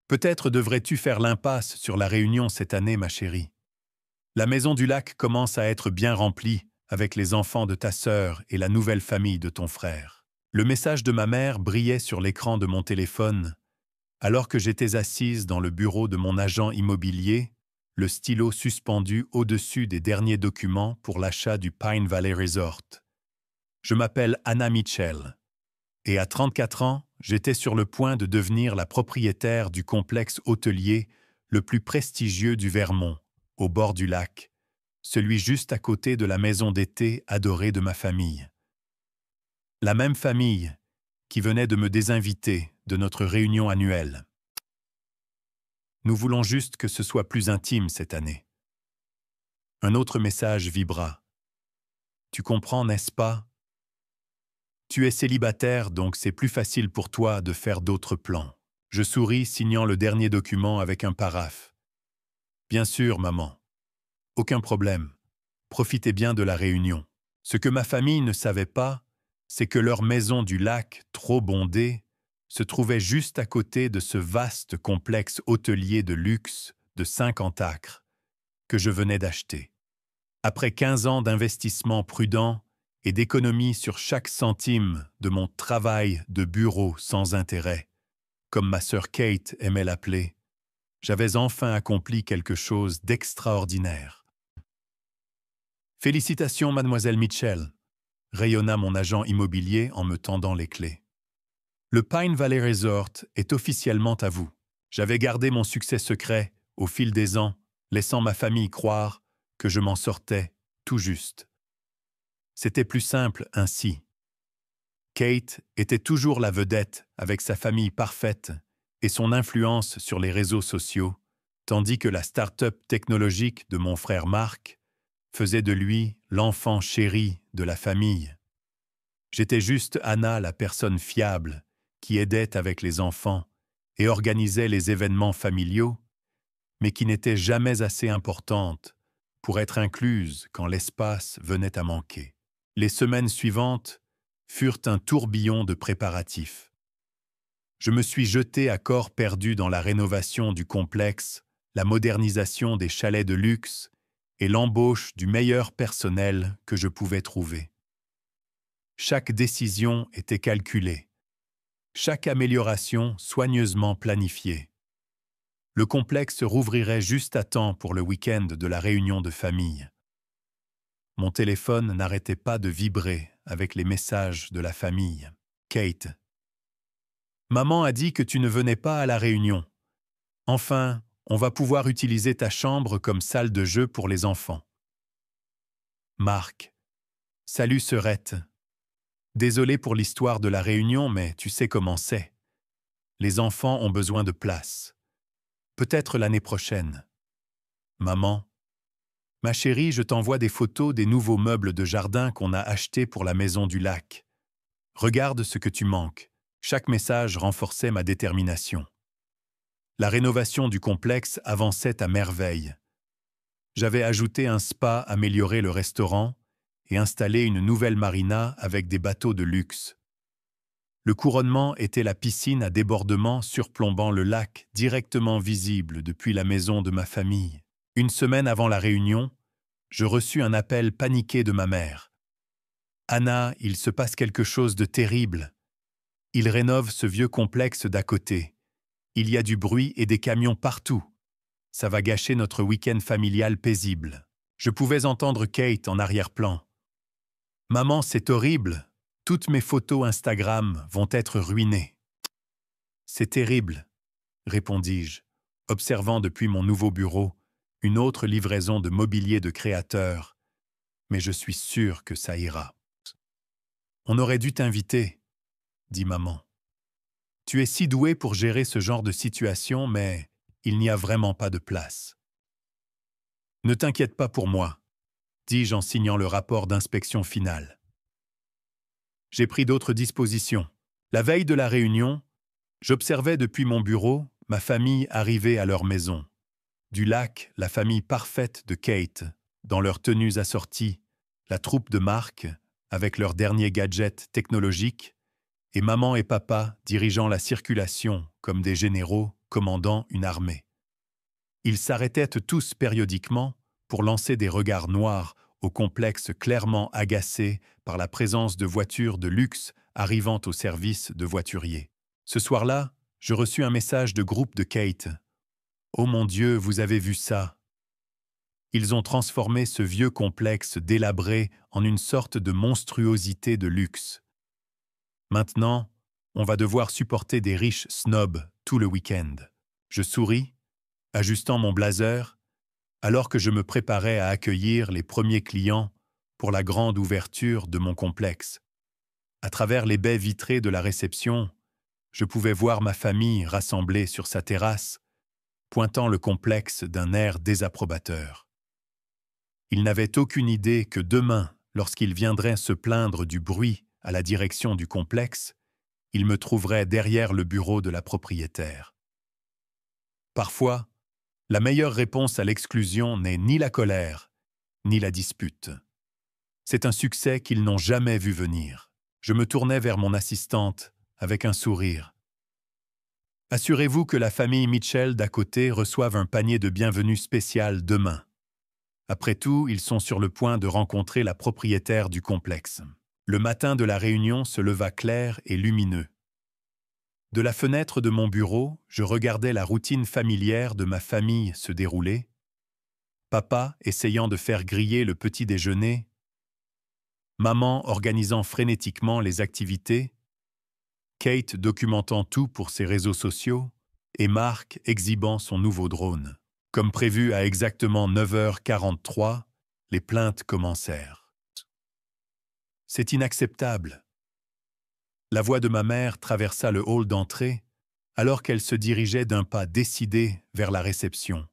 Peut-être devrais-tu faire l'impasse sur la réunion cette année, ma chérie. La maison du lac commence à être bien remplie avec les enfants de ta sœur et la nouvelle famille de ton frère. Le message de ma mère brillait sur l'écran de mon téléphone alors que j'étais assise dans le bureau de mon agent immobilier, le stylo suspendu au-dessus des derniers documents pour l'achat du Pine Valley Resort. Je m'appelle Anna Mitchell, et à 34 ans, j'étais sur le point de devenir la propriétaire du complexe hôtelier le plus prestigieux du Vermont, au bord du lac, celui juste à côté de la maison d'été adorée de ma famille. La même famille qui venait de me désinviter de notre réunion annuelle. Nous voulons juste que ce soit plus intime cette année. Un autre message vibra. Tu comprends, n'est-ce pas? Tu es célibataire, donc c'est plus facile pour toi de faire d'autres plans. Je souris, signant le dernier document avec un paraphe. Bien sûr, maman. Aucun problème. Profitez bien de la réunion. Ce que ma famille ne savait pas, c'est que leur maison du lac, trop bondée, se trouvait juste à côté de ce vaste complexe hôtelier de luxe de 50 acres que je venais d'acheter. Après 15 ans d'investissement prudent et d'économie sur chaque centime de mon travail de bureau sans intérêt, comme ma sœur Kate aimait l'appeler, j'avais enfin accompli quelque chose d'extraordinaire. Félicitations, mademoiselle Mitchell, rayonna mon agent immobilier en me tendant les clés. Le Pine Valley Resort est officiellement à vous. J'avais gardé mon succès secret au fil des ans, laissant ma famille croire que je m'en sortais tout juste. C'était plus simple ainsi. Kate était toujours la vedette avec sa famille parfaite et son influence sur les réseaux sociaux, tandis que la start-up technologique de mon frère Mark faisait de lui l'enfant chéri de la famille. J'étais juste Anna, la personne fiable, qui aidait avec les enfants et organisait les événements familiaux, mais qui n'était jamais assez importante pour être incluse quand l'espace venait à manquer. Les semaines suivantes furent un tourbillon de préparatifs. Je me suis jeté à corps perdu dans la rénovation du complexe, la modernisation des chalets de luxe et l'embauche du meilleur personnel que je pouvais trouver. Chaque décision était calculée. Chaque amélioration soigneusement planifiée. Le complexe rouvrirait juste à temps pour le week-end de la réunion de famille. Mon téléphone n'arrêtait pas de vibrer avec les messages de la famille. Kate. Maman a dit que tu ne venais pas à la réunion. Enfin, on va pouvoir utiliser ta chambre comme salle de jeu pour les enfants. Marc. Salut sœurette. Désolé pour l'histoire de la réunion, mais tu sais comment c'est. Les enfants ont besoin de place. Peut-être l'année prochaine. Maman. Ma chérie, je t'envoie des photos des nouveaux meubles de jardin qu'on a achetés pour la maison du lac. Regarde ce que tu manques. Chaque message renforçait ma détermination. La rénovation du complexe avançait à merveille. J'avais ajouté un spa amélioré le restaurant et installé une nouvelle marina avec des bateaux de luxe. Le couronnement était la piscine à débordement surplombant le lac directement visible depuis la maison de ma famille. Une semaine avant la réunion, je reçus un appel paniqué de ma mère. « Anna, il se passe quelque chose de terrible. Ils rénovent ce vieux complexe d'à côté. Il y a du bruit et des camions partout. Ça va gâcher notre week-end familial paisible. » Je pouvais entendre Kate en arrière-plan. « Maman, c'est horrible. Toutes mes photos Instagram vont être ruinées. »« C'est terrible, » répondis-je, observant depuis mon nouveau bureau une autre livraison de mobilier de créateur. Mais je suis sûr que ça ira. « On aurait dû t'inviter, » dit maman. « Tu es si doué pour gérer ce genre de situation, mais il n'y a vraiment pas de place. »« Ne t'inquiète pas pour moi, » dis-je en signant le rapport d'inspection final. J'ai pris d'autres dispositions. La veille de la réunion, j'observais depuis mon bureau ma famille arriver à leur maison. Du lac, la famille parfaite de Kate, dans leurs tenues assorties, la troupe de Marc, avec leurs derniers gadgets technologiques, et maman et papa dirigeant la circulation comme des généraux commandant une armée. Ils s'arrêtaient tous périodiquement pour lancer des regards noirs au complexe clairement agacé par la présence de voitures de luxe arrivant au service de voituriers. Ce soir-là, je reçus un message de groupe de Kate. « Oh mon Dieu, vous avez vu ça ?» Ils ont transformé ce vieux complexe délabré en une sorte de monstruosité de luxe. Maintenant, on va devoir supporter des riches snobs tout le week-end. Je souris, ajustant mon blazer, alors que je me préparais à accueillir les premiers clients pour la grande ouverture de mon complexe. À travers les baies vitrées de la réception, je pouvais voir ma famille rassemblée sur sa terrasse, pointant le complexe d'un air désapprobateur. Ils n'avaient aucune idée que demain, lorsqu'ils viendraient se plaindre du bruit à la direction du complexe, ils me trouveraient derrière le bureau de la propriétaire. Parfois, la meilleure réponse à l'exclusion n'est ni la colère, ni la dispute. C'est un succès qu'ils n'ont jamais vu venir. Je me tournai vers mon assistante avec un sourire. « Assurez-vous que la famille Mitchell d'à côté reçoive un panier de bienvenue spécial demain. Après tout, ils sont sur le point de rencontrer la propriétaire du complexe. » Le matin de la réunion se leva clair et lumineux. De la fenêtre de mon bureau, je regardais la routine familière de ma famille se dérouler. Papa essayant de faire griller le petit déjeuner, maman organisant frénétiquement les activités, Kate documentant tout pour ses réseaux sociaux et Mark exhibant son nouveau drone. Comme prévu à exactement 9h43, les plaintes commencèrent. « C'est inacceptable. » La voix de ma mère traversa le hall d'entrée alors qu'elle se dirigeait d'un pas décidé vers la réception,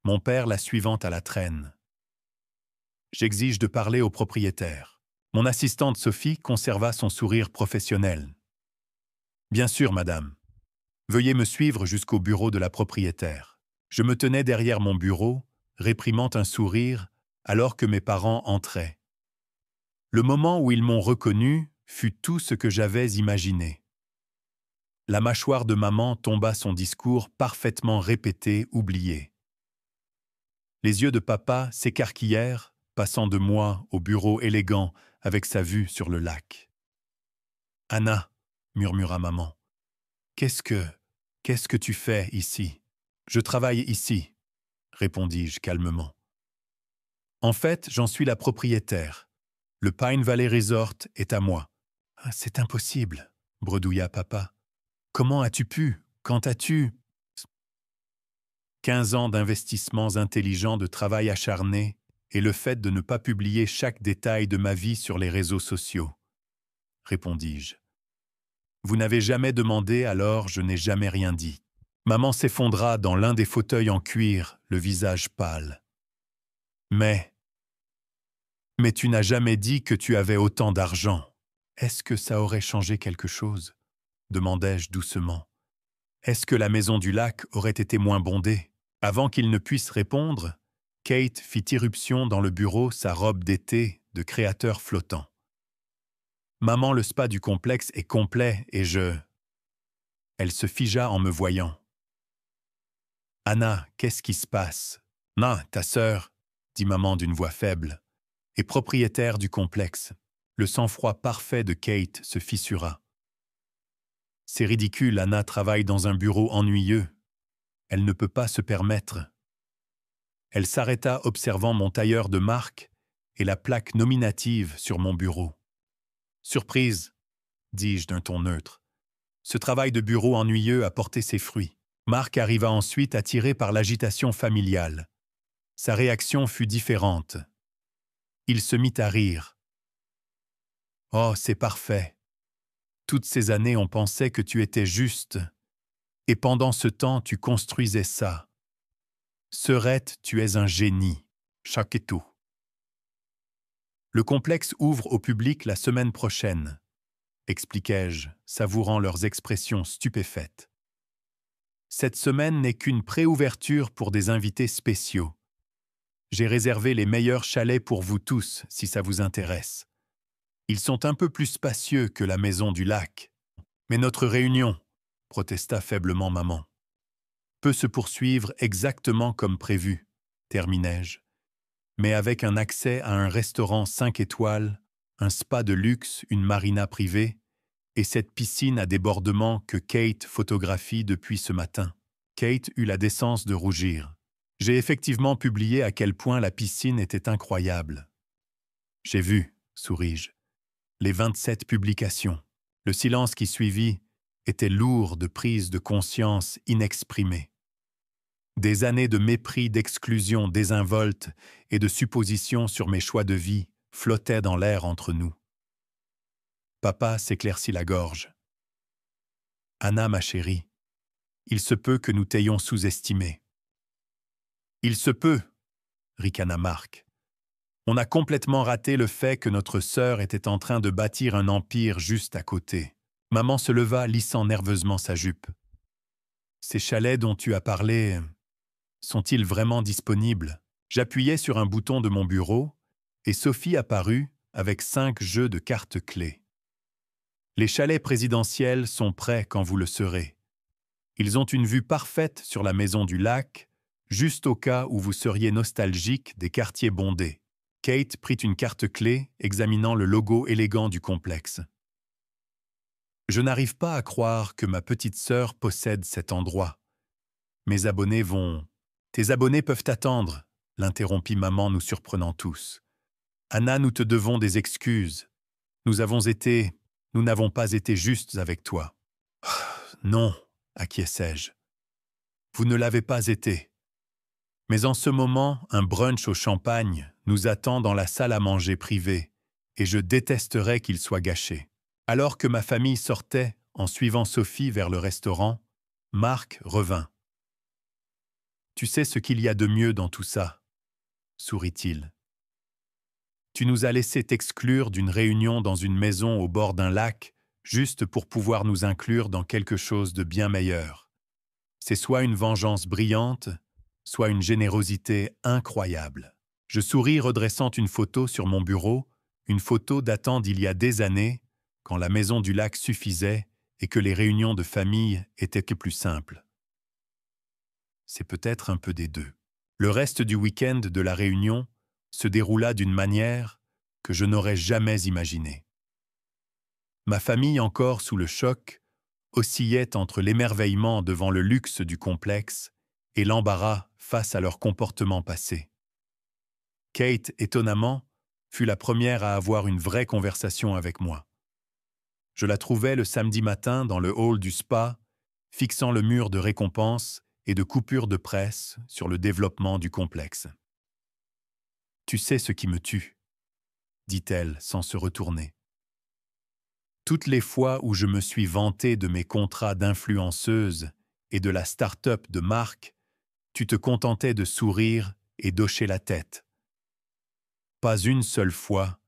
mon père la suivant à la traîne. « J'exige de parler au propriétaire. » Mon assistante Sophie conserva son sourire professionnel. « Bien sûr, madame. Veuillez me suivre jusqu'au bureau de la propriétaire. » Je me tenais derrière mon bureau, réprimant un sourire alors que mes parents entraient. Le moment où ils m'ont reconnu fut tout ce que j'avais imaginé. La mâchoire de maman tomba son discours parfaitement répété, oublié. Les yeux de papa s'écarquillèrent, passant de moi au bureau élégant avec sa vue sur le lac. « Anna, » murmura maman, « qu'est-ce que tu fais ici ?»« Je travaille ici, » répondis-je calmement. « En fait, j'en suis la propriétaire. Le Pine Valley Resort est à moi. »« Ah, c'est impossible, » bredouilla papa. « Comment as-tu pu? Quand as-tu... » 15 ans d'investissements intelligents, de travail acharné, et le fait de ne pas publier chaque détail de ma vie sur les réseaux sociaux, répondis-je. Vous n'avez jamais demandé, alors je n'ai jamais rien dit. Maman s'effondra dans l'un des fauteuils en cuir, le visage pâle. Mais tu n'as jamais dit que tu avais autant d'argent. Est-ce que ça aurait changé quelque chose? Demandai-je doucement. Est-ce que la maison du lac aurait été moins bondée? Avant qu'il ne puisse répondre, Kate fit irruption dans le bureau, sa robe d'été de créateur flottant. Maman, le spa du complexe est complet et je... Elle se figea en me voyant. Anna, qu'est-ce qui se passe? Non, ta sœur, dit maman d'une voix faible, est propriétaire du complexe. Le sang-froid parfait de Kate se fissura. C'est ridicule, Anna travaille dans un bureau ennuyeux. Elle ne peut pas se permettre. Elle s'arrêta observant mon tailleur de marque et la plaque nominative sur mon bureau. Surprise, dis-je d'un ton neutre. Ce travail de bureau ennuyeux a porté ses fruits. Marc arriva ensuite attiré par l'agitation familiale. Sa réaction fut différente. Il se mit à rire. « Oh, c'est parfait. Toutes ces années, on pensait que tu étais juste. Et pendant ce temps, tu construisais ça. Sœurette, tu es un génie. Chaketou. » Le complexe ouvre au public la semaine prochaine, expliquai-je, savourant leurs expressions stupéfaites. Cette semaine n'est qu'une préouverture pour des invités spéciaux. J'ai réservé les meilleurs chalets pour vous tous, si ça vous intéresse. Ils sont un peu plus spacieux que la maison du lac. « Mais notre réunion !» protesta faiblement maman. peut se poursuivre exactement comme prévu, terminai-je, mais avec un accès à un restaurant 5 étoiles, un spa de luxe, une marina privée, et cette piscine à débordement que Kate photographie depuis ce matin. Kate eut la décence de rougir. J'ai effectivement publié à quel point la piscine était incroyable. J'ai vu, souris-je, les 27 publications. Le silence qui suivit était lourd de prises de conscience inexprimées. Des années de mépris, d'exclusion désinvolte et de suppositions sur mes choix de vie flottaient dans l'air entre nous. Papa s'éclaircit la gorge. « Anna, ma chérie, il se peut que nous t'ayons sous-estimé. »« Il se peut, » ricana Marc. « On a complètement raté le fait que notre sœur était en train de bâtir un empire juste à côté. » Maman se leva, lissant nerveusement sa jupe. « Ces chalets dont tu as parlé, sont-ils vraiment disponibles ?» J'appuyai sur un bouton de mon bureau et Sophie apparut avec 5 jeux de cartes clés. « Les chalets présidentiels sont prêts quand vous le serez. Ils ont une vue parfaite sur la maison du lac, juste au cas où vous seriez nostalgique des quartiers bondés. » Kate prit une carte clé, examinant le logo élégant du complexe. « Je n'arrive pas à croire que ma petite sœur possède cet endroit. Mes abonnés vont... »« Tes abonnés peuvent attendre, » l'interrompit maman, nous surprenant tous. « Anna, nous te devons des excuses. Nous n'avons pas été justes avec toi. »« Non, » acquiesçai-je. « Vous ne l'avez pas été. Mais en ce moment, un brunch au champagne nous attend dans la salle à manger privée, et je détesterais qu'il soit gâché. » Alors que ma famille sortait, en suivant Sophie vers le restaurant, Marc revint. « Tu sais ce qu'il y a de mieux dans tout ça ?» sourit-il. « Tu nous as laissé t'exclure d'une réunion dans une maison au bord d'un lac, juste pour pouvoir nous inclure dans quelque chose de bien meilleur. C'est soit une vengeance brillante, soit une générosité incroyable. » Je souris, redressant une photo sur mon bureau, une photo datant d'il y a des années, quand la maison du lac suffisait et que les réunions de famille étaient plus simples. C'est peut-être un peu des deux. Le reste du week-end de la réunion se déroula d'une manière que je n'aurais jamais imaginée. Ma famille, encore sous le choc, oscillait entre l'émerveillement devant le luxe du complexe et l'embarras face à leur comportement passé. Kate, étonnamment, fut la première à avoir une vraie conversation avec moi. Je la trouvai le samedi matin dans le hall du spa, fixant le mur de récompenses et de coupures de presse sur le développement du complexe. « Tu sais ce qui me tue » dit-elle sans se retourner. « Toutes les fois où je me suis vanté de mes contrats d'influenceuse et de la start-up de Marc, tu te contentais de sourire et d'hocher la tête. Pas une seule fois,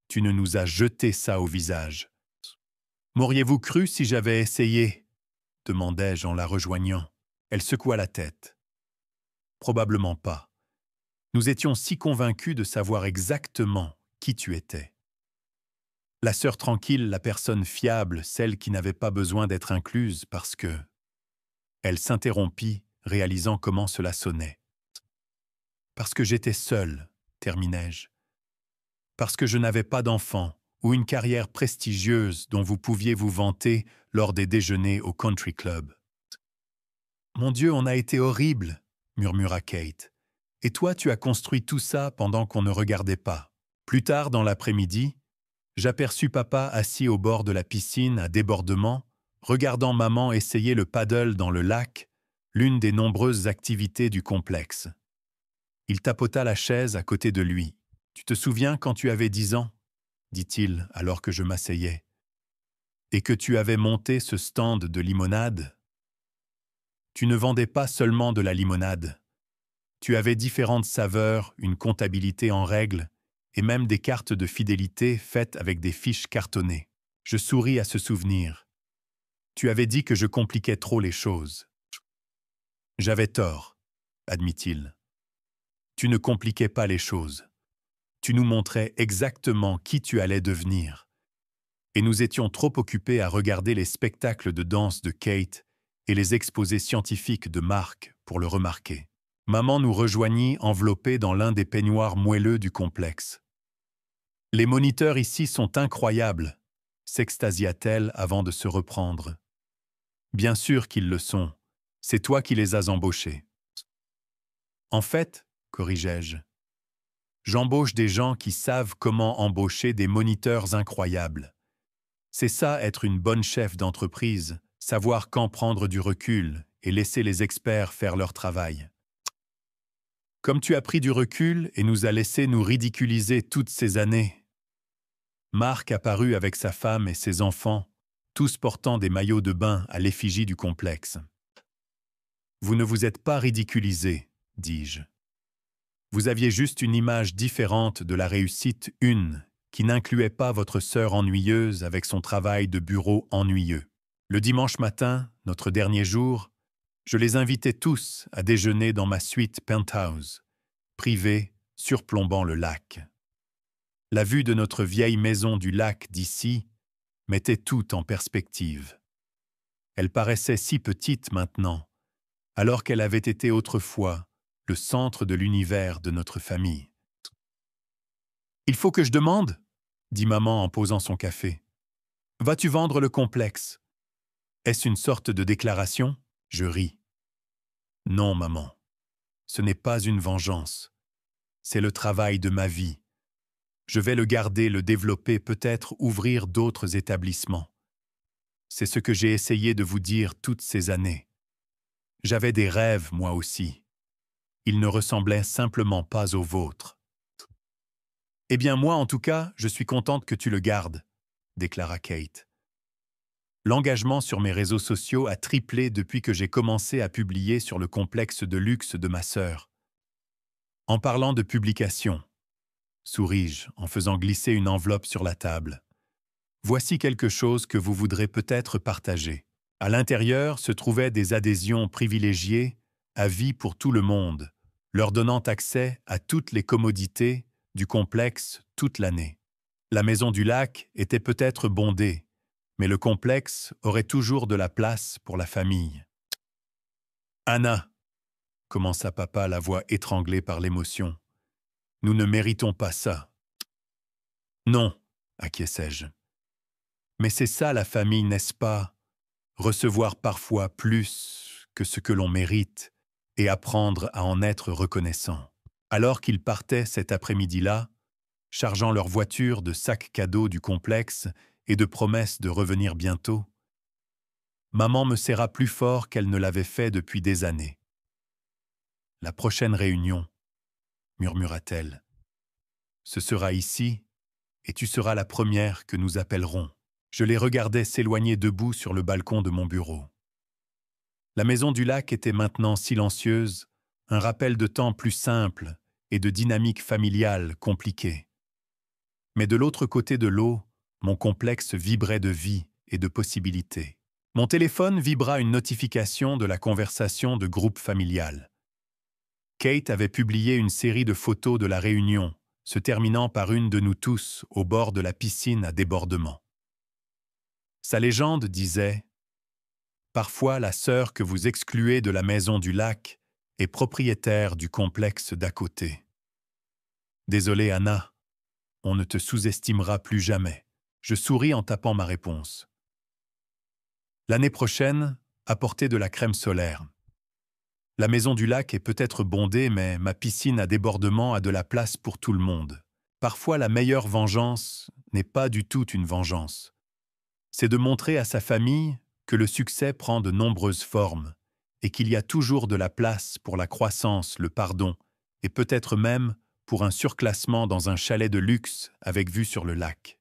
tu ne nous as jeté ça au visage. » « M'auriez-vous cru si j'avais essayé ?» demandai-je en la rejoignant. Elle secoua la tête. « Probablement pas. Nous étions si convaincus de savoir exactement qui tu étais. La sœur tranquille, la personne fiable, celle qui n'avait pas besoin d'être incluse parce que... » Elle s'interrompit, réalisant comment cela sonnait. « Parce que j'étais seul, » terminai-je. « Parce que je n'avais pas d'enfant ou une carrière prestigieuse dont vous pouviez vous vanter lors des déjeuners au country club. »« Mon Dieu, on a été horrible, » murmura Kate. « Et toi, tu as construit tout ça pendant qu'on ne regardait pas. » Plus tard dans l'après-midi, j'aperçus papa assis au bord de la piscine à débordement, regardant maman essayer le paddle dans le lac, l'une des nombreuses activités du complexe. Il tapota la chaise à côté de lui. « Tu te souviens quand tu avais 10 ans ?» dit-il alors que je m'asseyais. « Et que tu avais monté ce stand de limonade ? Tu ne vendais pas seulement de la limonade. Tu avais différentes saveurs, une comptabilité en règle, et même des cartes de fidélité faites avec des fiches cartonnées. » Je souris à ce souvenir. « Tu avais dit que je compliquais trop les choses. »« J'avais tort, » admit-il. « Tu ne compliquais pas les choses. Tu nous montrais exactement qui tu allais devenir. Et nous étions trop occupés à regarder les spectacles de danse de Kate et les exposés scientifiques de Marc pour le remarquer. Maman nous rejoignit enveloppés dans l'un des peignoirs moelleux du complexe. « Les moniteurs ici sont incroyables », s'extasia-t-elle avant de se reprendre. « Bien sûr qu'ils le sont. C'est toi qui les as embauchés. » « En fait, corrigeai-je, j'embauche des gens qui savent comment embaucher des moniteurs incroyables. C'est ça être une bonne chef d'entreprise, savoir quand prendre du recul et laisser les experts faire leur travail. Comme tu as pris du recul et nous as laissé nous ridiculiser toutes ces années. » Marc apparut avec sa femme et ses enfants, tous portant des maillots de bain à l'effigie du complexe. « Vous ne vous êtes pas ridiculisés, dis-je. Vous aviez juste une image différente de la réussite, une qui n'incluait pas votre sœur ennuyeuse avec son travail de bureau ennuyeux. Le dimanche matin, notre dernier jour, je les invitais tous à déjeuner dans ma suite penthouse, privée, surplombant le lac. La vue de notre vieille maison du lac d'ici mettait tout en perspective. Elle paraissait si petite maintenant, alors qu'elle avait été autrefois le centre de l'univers de notre famille. « Il faut que je demande ?» dit maman en posant son café. « Vas-tu vendre le complexe ?» Est-ce une sorte de déclaration? Je ris. « Non, maman. Ce n'est pas une vengeance. C'est le travail de ma vie. Je vais le garder, le développer, peut-être ouvrir d'autres établissements. C'est ce que j'ai essayé de vous dire toutes ces années. J'avais des rêves, moi aussi. Ils ne ressemblaient simplement pas aux vôtres. »« Eh bien, moi, en tout cas, je suis contente que tu le gardes, » déclara Kate. « L'engagement sur mes réseaux sociaux a triplé depuis que j'ai commencé à publier sur le complexe de luxe de ma sœur. En parlant de publication, souris-je en faisant glisser une enveloppe sur la table. Voici quelque chose que vous voudrez peut-être partager. À l'intérieur se trouvaient des adhésions privilégiées à vie pour tout le monde, leur donnant accès à toutes les commodités du complexe toute l'année. La maison du lac était peut-être bondée, mais le complexe aurait toujours de la place pour la famille. « Anna, » commença papa, la voix étranglée par l'émotion, « nous ne méritons pas ça. »« Non, » acquiesçai-je. « Mais c'est ça la famille, n'est-ce pas? Recevoir parfois plus que ce que l'on mérite et apprendre à en être reconnaissant. » Alors qu'ils partaient cet après-midi-là, chargeant leur voiture de sacs cadeaux du complexe et de promesses de revenir bientôt, maman me serra plus fort qu'elle ne l'avait fait depuis des années. « La prochaine réunion, » murmura-t-elle, « ce sera ici et tu seras la première que nous appellerons. » Je les regardais s'éloigner debout sur le balcon de mon bureau. La maison du lac était maintenant silencieuse, un rappel de temps plus simple et de dynamique familiale compliquée. Mais de l'autre côté de l'eau, mon complexe vibrait de vie et de possibilités. Mon téléphone vibra une notification de la conversation de groupe familial. Kate avait publié une série de photos de la réunion, se terminant par une de nous tous au bord de la piscine à débordement. Sa légende disait « Parfois, la sœur que vous excluez de la maison du lac est propriétaire du complexe d'à côté. » Désolé, Anna, on ne te sous-estimera plus jamais. Je souris en tapant ma réponse. L'année prochaine, apportez de la crème solaire. La maison du lac est peut-être bondée, mais ma piscine à débordement a de la place pour tout le monde. Parfois, la meilleure vengeance n'est pas du tout une vengeance. C'est de montrer à sa famille que le succès prend de nombreuses formes et qu'il y a toujours de la place pour la croissance, le pardon et peut-être même pour un surclassement dans un chalet de luxe avec vue sur le lac.